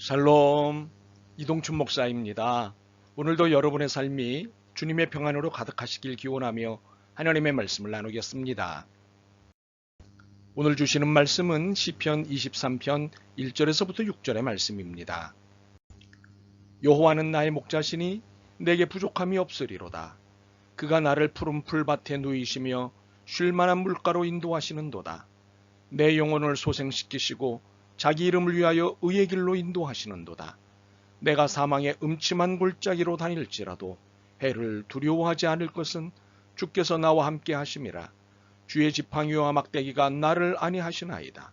샬롬, 이동춘 목사입니다. 오늘도 여러분의 삶이 주님의 평안으로 가득하시길 기원하며 하나님의 말씀을 나누겠습니다. 오늘 주시는 말씀은 시편 23편 1절에서부터 6절의 말씀입니다. 여호와는 나의 목자시니 내게 부족함이 없으리로다. 그가 나를 푸른 풀밭에 누이시며 쉴 만한 물가로 인도하시는도다. 내 영혼을 소생시키시고 자기 이름을 위하여 의의 길로 인도하시는도다. 내가 사망의 음침한 골짜기로 다닐지라도 해를 두려워하지 않을 것은 주께서 나와 함께 하심이라. 주의 지팡이와 막대기가 나를 안위하시나이다.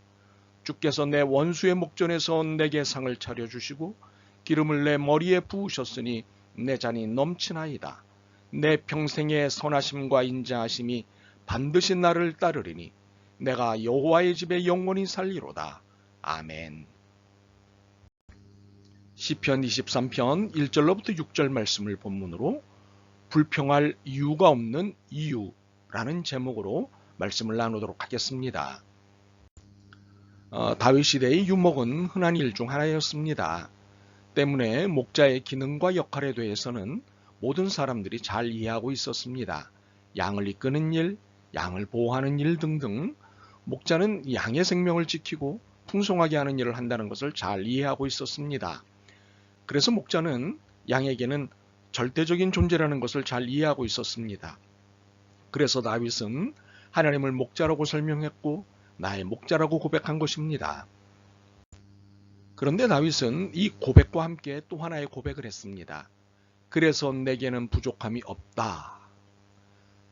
주께서 내 원수의 목전에서 내게 상을 차려주시고 기름을 내 머리에 부으셨으니 내 잔이 넘치나이다. 내 평생의 선하심과 인자하심이 반드시 나를 따르리니 내가 여호와의 집에 영원히 살리로다. 아멘. 시편 23편 1절로부터 6절 말씀을 본문으로 불평할 이유가 없는 이유라는 제목으로 말씀을 나누도록 하겠습니다. 다윗 시대의 유목은 흔한 일 중 하나였습니다. 때문에 목자의 기능과 역할에 대해서는 모든 사람들이 잘 이해하고 있었습니다. 양을 이끄는 일, 양을 보호하는 일 등등 목자는 양의 생명을 지키고 풍성하게 하는 일을 한다는 것을 잘 이해하고 있었습니다. 그래서 목자는 양에게는 절대적인 존재라는 것을 잘 이해하고 있었습니다. 그래서 다윗은 하나님을 목자라고 설명했고 나의 목자라고 고백한 것입니다. 그런데 다윗은 이 고백과 함께 또 하나의 고백을 했습니다. 그래서 내게는 부족함이 없다.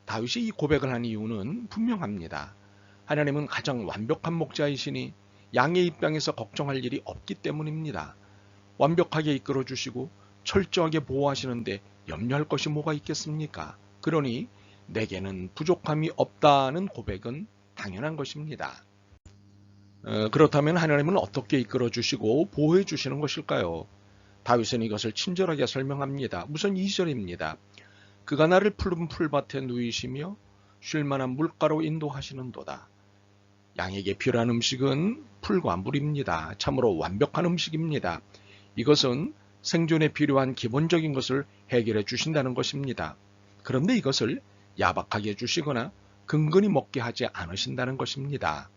다윗이 이 고백을 한 이유는 분명합니다. 하나님은 가장 완벽한 목자이시니 양의 입장에서 걱정할 일이 없기 때문입니다. 완벽하게 이끌어주시고 철저하게 보호하시는데 염려할 것이 뭐가 있겠습니까? 그러니 내게는 부족함이 없다는 고백은 당연한 것입니다. 그렇다면 하나님은 어떻게 이끌어주시고 보호해주시는 것일까요? 다윗은 이것을 친절하게 설명합니다. 우선 2절입니다. 그가 나를 푸른 풀밭에 누이시며 쉴만한 물가로 인도하시는도다. 양에게 필요한 음식은 풀과 물입니다. 참으로 완벽한 음식입니다. 이것은 생존에 필요한 기본적인 것을 해결해 주신다는 것입니다. 그런데 이것을 야박하게 주시거나 근근히 먹게 하지 않으신다는 것입니다.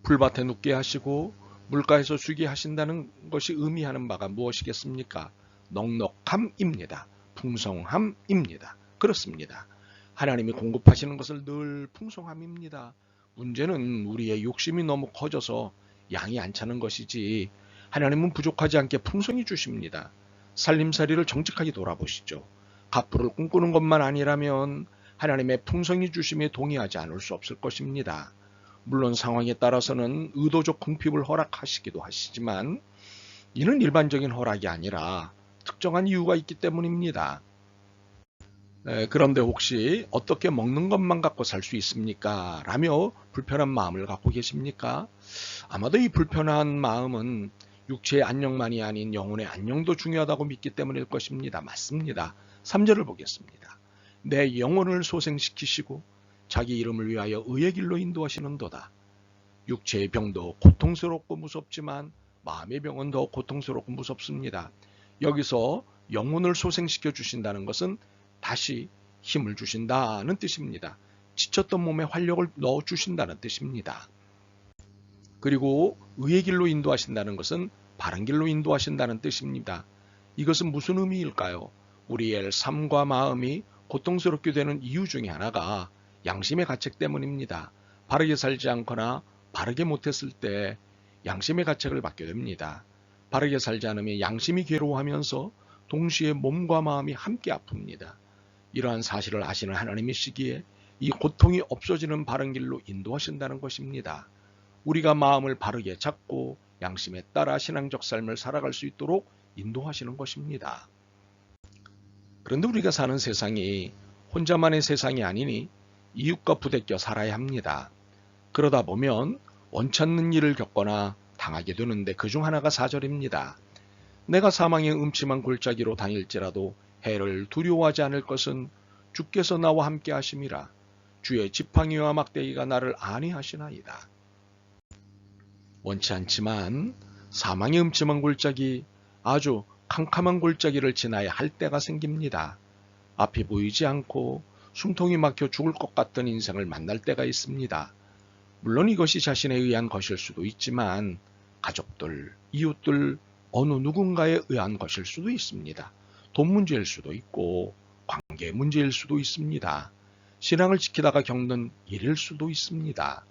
풀밭에 눕게 하시고 물가에서 쉬게 하신다는 것이 의미하는 바가 무엇이겠습니까? 넉넉함입니다. 풍성함입니다. 그렇습니다. 하나님이 공급하시는 것을 늘 풍성함입니다. 문제는 우리의 욕심이 너무 커져서 양이 안 차는 것이지 하나님은 부족하지 않게 풍성히 주십니다. 살림살이를 정직하게 돌아보시죠. 갑부를 꿈꾸는 것만 아니라면 하나님의 풍성히 주심에 동의하지 않을 수 없을 것입니다. 물론 상황에 따라서는 의도적 궁핍을 허락하시기도 하시지만 이는 일반적인 허락이 아니라 특정한 이유가 있기 때문입니다. 그런데 혹시 어떻게 먹는 것만 갖고 살 수 있습니까? 라며 불편한 마음을 갖고 계십니까? 아마도 이 불편한 마음은 육체의 안녕만이 아닌 영혼의 안녕도 중요하다고 믿기 때문일 것입니다. 맞습니다. 3절을 보겠습니다. 내 영혼을 소생시키시고 자기 이름을 위하여 의의 길로 인도하시는도다. 육체의 병도 고통스럽고 무섭지만 마음의 병은 더 고통스럽고 무섭습니다. 여기서 영혼을 소생시켜 주신다는 것은 다시 힘을 주신다는 뜻입니다. 지쳤던 몸에 활력을 넣어주신다는 뜻입니다. 그리고 의의 길로 인도하신다는 것은 바른 길로 인도하신다는 뜻입니다. 이것은 무슨 의미일까요? 우리의 삶과 마음이 고통스럽게 되는 이유 중에 하나가 양심의 가책 때문입니다. 바르게 살지 않거나 바르게 못했을 때 양심의 가책을 받게 됩니다. 바르게 살지 않으면 양심이 괴로워하면서 동시에 몸과 마음이 함께 아픕니다. 이러한 사실을 아시는 하나님이시기에 이 고통이 없어지는 바른 길로 인도하신다는 것입니다. 우리가 마음을 바르게 잡고 양심에 따라 신앙적 삶을 살아갈 수 있도록 인도하시는 것입니다. 그런데 우리가 사는 세상이 혼자만의 세상이 아니니 이웃과 부대껴 살아야 합니다. 그러다 보면 원치 않는 일을 겪거나 당하게 되는데 그중 하나가 4절입니다. 내가 사망의 음침한 골짜기로 다닐지라도 해를 두려워하지 않을 것은 주께서 나와 함께 하심이라. 주의 지팡이와 막대기가 나를 안위하시나이다. 원치 않지만 사망의 음침한 골짜기, 아주 캄캄한 골짜기를 지나야 할 때가 생깁니다. 앞이 보이지 않고 숨통이 막혀 죽을 것 같던 인생을 만날 때가 있습니다. 물론 이것이 자신에 의한 것일 수도 있지만 가족들, 이웃들, 어느 누군가에 의한 것일 수도 있습니다. 돈 문제일 수도 있고 관계 문제일 수도 있습니다. 신앙을 지키다가 겪는 일일 수도 있습니다.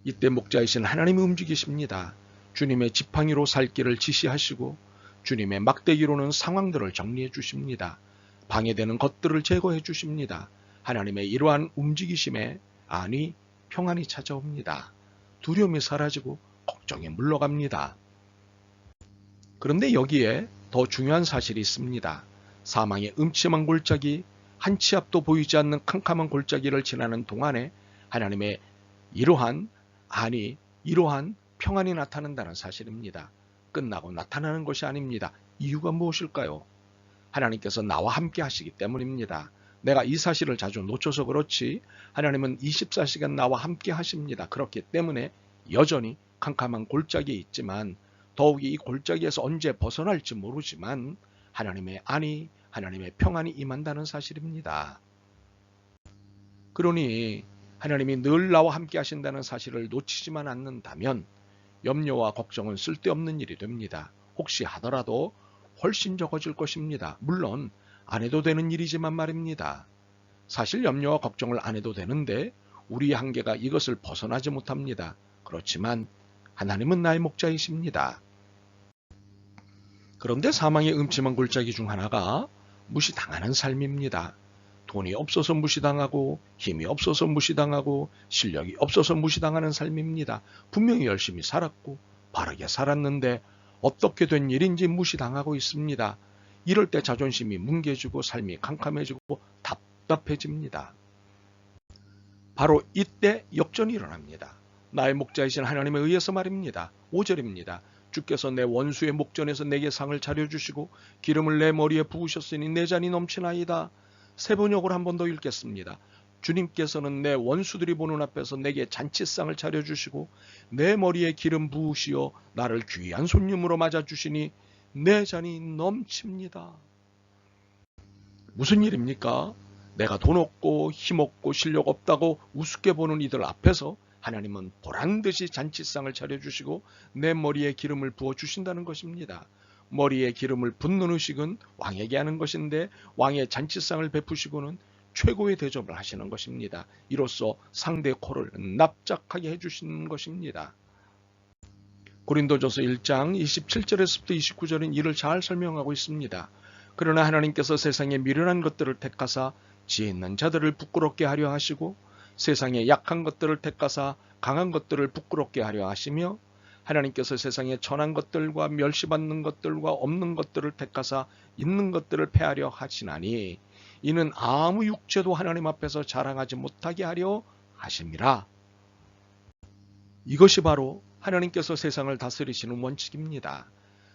이때 목자이신 하나님이 움직이십니다. 주님의 지팡이로 살 길을 지시하시고 주님의 막대기로는 상황들을 정리해 주십니다. 방해되는 것들을 제거해 주십니다. 하나님의 이러한 움직이심에 안위, 평안이 찾아옵니다. 두려움이 사라지고 걱정이 물러갑니다. 그런데 여기에 더 중요한 사실이 있습니다. 사망의 음침한 골짜기, 한 치 앞도 보이지 않는 캄캄한 골짜기를 지나는 동안에 하나님의 이러한 안위, 이러한 평안이 나타난다는 사실입니다. 끝나고 나타나는 것이 아닙니다. 이유가 무엇일까요? 하나님께서 나와 함께 하시기 때문입니다. 내가 이 사실을 자주 놓쳐서 그렇지 하나님은 24시간 나와 함께 하십니다. 그렇기 때문에 여전히 캄캄한 골짜기에 있지만 더욱이 이 골짜기에서 언제 벗어날지 모르지만 하나님의 안위, 하나님의 평안이 임한다는 사실입니다. 그러니 하나님이 늘 나와 함께 하신다는 사실을 놓치지만 않는다면 염려와 걱정은 쓸데없는 일이 됩니다. 혹시 하더라도 훨씬 적어질 것입니다. 물론 안 해도 되는 일이지만 말입니다. 사실 염려와 걱정을 안 해도 되는데 우리의 한계가 이것을 벗어나지 못합니다. 그렇지만 하나님은 나의 목자이십니다. 그런데 사망의 음침한 골짜기 중 하나가 무시당하는 삶입니다. 돈이 없어서 무시당하고 힘이 없어서 무시당하고 실력이 없어서 무시당하는 삶입니다. 분명히 열심히 살았고 바르게 살았는데 어떻게 된 일인지 무시당하고 있습니다. 이럴 때 자존심이 뭉개지고 삶이 캄캄해지고 답답해집니다. 바로 이때 역전이 일어납니다. 나의 목자이신 하나님에 의해서 말입니다. 5절입니다. 주께서 내 원수의 목전에서 내게 상을 차려주시고 기름을 내 머리에 부으셨으니 내 잔이 넘치나이다. 세 번역으로 한 번 더 읽겠습니다. 주님께서는 내 원수들이 보는 앞에서 내게 잔치상을 차려주시고 내 머리에 기름 부으시어 나를 귀한 손님으로 맞아주시니 내 잔이 넘칩니다. 무슨 일입니까? 내가 돈 없고 힘 없고 실력 없다고 우습게 보는 이들 앞에서 하나님은 보란듯이 잔치상을 차려주시고 내 머리에 기름을 부어주신다는 것입니다. 머리에 기름을 붓는 의식은 왕에게 하는 것인데 왕의 잔치상을 베푸시고는 최고의 대접을 하시는 것입니다. 이로써 상대의 코를 납작하게 해주시는 것입니다. 고린도전서 1장 27절에서부터 29절은 이를 잘 설명하고 있습니다. 그러나 하나님께서 세상의 미련한 것들을 택하사 지혜 있는 자들을 부끄럽게 하려 하시고 세상의 약한 것들을 택하사 강한 것들을 부끄럽게 하려 하시며 하나님께서 세상의 천한 것들과 멸시받는 것들과 없는 것들을 택하사 있는 것들을 패하려 하시나니 이는 아무 육체도 하나님 앞에서 자랑하지 못하게 하려 하심이라. 이것이 바로 하나님께서 세상을 다스리시는 원칙입니다.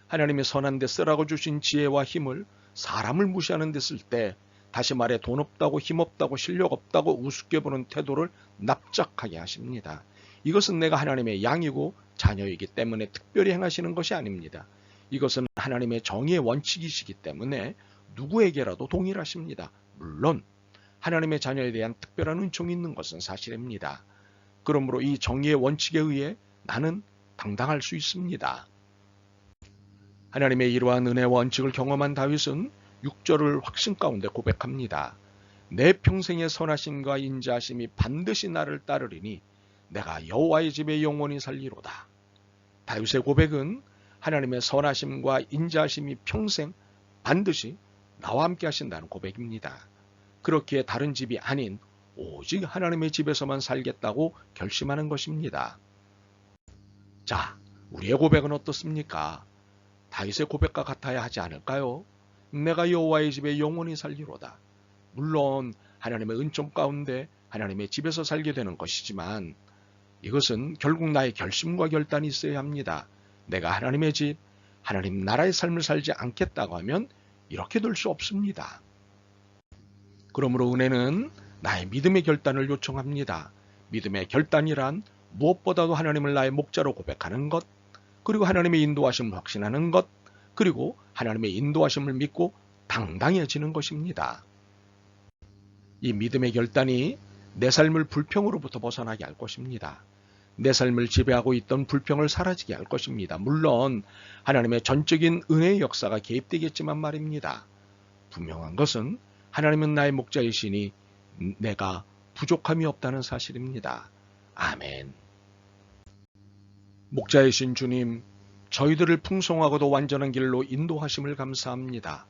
하나님의 선한 데 쓰라고 주신 지혜와 힘을 사람을 무시하는 데 쓸 때 다시 말해 돈 없다고 힘 없다고 실력 없다고 우습게 보는 태도를 납작하게 하십니다. 이것은 내가 하나님의 양이고 자녀이기 때문에 특별히 행하시는 것이 아닙니다. 이것은 하나님의 정의의 원칙이시기 때문에 누구에게라도 동일하십니다. 물론 하나님의 자녀에 대한 특별한 은총이 있는 것은 사실입니다. 그러므로 이 정의의 원칙에 의해 나는 당당할 수 있습니다. 하나님의 이러한 은혜와 원칙을 경험한 다윗은 6절을 확신 가운데 고백합니다. 내 평생의 선하심과 인자하심이 반드시 나를 따르리니 내가 여호와의 집에 영원히 살리로다. 다윗의 고백은 하나님의 선하심과 인자하심이 평생 반드시 나와 함께 하신다는 고백입니다. 그렇기에 다른 집이 아닌 오직 하나님의 집에서만 살겠다고 결심하는 것입니다. 자, 우리의 고백은 어떻습니까? 다윗의 고백과 같아야 하지 않을까요? 내가 여호와의 집에 영원히 살리로다. 물론 하나님의 은총 가운데 하나님의 집에서 살게 되는 것이지만 이것은 결국 나의 결심과 결단이 있어야 합니다. 내가 하나님의 집, 하나님 나라의 삶을 살지 않겠다고 하면 이렇게 될 수 없습니다. 그러므로 은혜는 나의 믿음의 결단을 요청합니다. 믿음의 결단이란 무엇보다도 하나님을 나의 목자로 고백하는 것, 그리고 하나님의 인도하심을 확신하는 것, 그리고 하나님의 인도하심을 믿고 당당해지는 것입니다. 이 믿음의 결단이 내 삶을 불평으로부터 벗어나게 할 것입니다. 내 삶을 지배하고 있던 불평을 사라지게 할 것입니다. 물론 하나님의 전적인 은혜의 역사가 개입되겠지만 말입니다. 분명한 것은 하나님은 나의 목자이시니 내가 부족함이 없다는 사실입니다. 아멘. 목자이신 주님, 저희들을 풍성하고도 완전한 길로 인도하심을 감사합니다.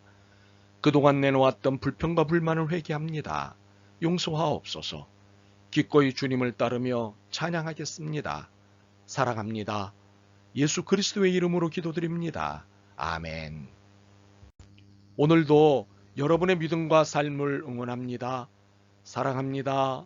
그동안 내놓았던 불평과 불만을 회개합니다. 용서하옵소서. 기꺼이 주님을 따르며 찬양하겠습니다. 사랑합니다. 예수 그리스도의 이름으로 기도드립니다. 아멘. 오늘도 여러분의 믿음과 삶을 응원합니다. 사랑합니다.